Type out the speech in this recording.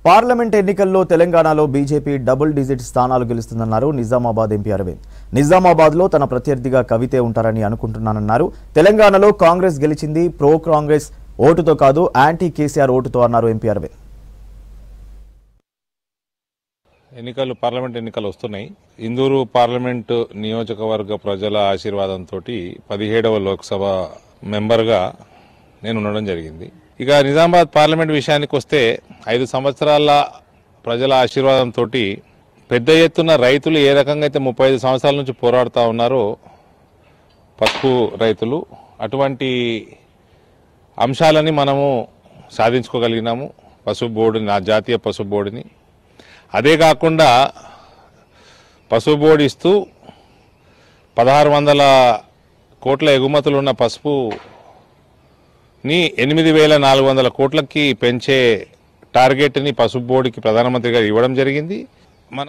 Parliament ఎన్నికల్లో తెలంగాణలో BJP double digit స్థానాలు గెలుస్తుందన్నారు నిజామాబాద్ ఎంపీ అరవింద్. నిజామాబాద్లో తన ప్రత్యర్థిగా కవితే ఉంటారని అనుకుంటున్నానన్నారు. తెలంగాణలో కాంగ్రెస్ గెలిచింది ప్రో కాంగ్రెస్ ఓటుతో కాదు, యాంటీ కేసీఆర్ ఓటుతో అన్నారు ఎంపీ అరవింద్. పార్లమెంట్ ఎన్నికలు వస్తున్నాయి. ఇందూరు పార్లమెంటు నియోజకవర్గ ప్రజల ఆశీర్వాదంతో 17వ లోక్సభ మెంబర్గా నేను ఉండడం జరిగింది. ఇక నిజామాబాద్ పార్లమెంట్ విషయానికి వస్తే 5 సంవత్సరాల ప్రజల ఆశీర్వాదంతో పెద్ద ఎత్తున రైతులు ఏ రకంగా అయితే 35 సంవత్సరాల నుంచి పోరాడుతూ ఉన్నారో పసుపు రైతులు, అటువంటి అంశాలని మనము సాధించుకోగలిగినాము. పసుపు బోర్డుని, ఆ జాతీయ పసుపు బోర్డుని, అదే కాకుండా పసుపు బోర్డు ఇస్తూ 1600 కోట్ల ఎగుమతులు ఉన్న పసుపుని 8400 కోట్లకి పెంచే టార్గెట్ని పసుపు బోర్డుకి ప్రధానమంత్రి గారు ఇవ్వడం జరిగింది. మన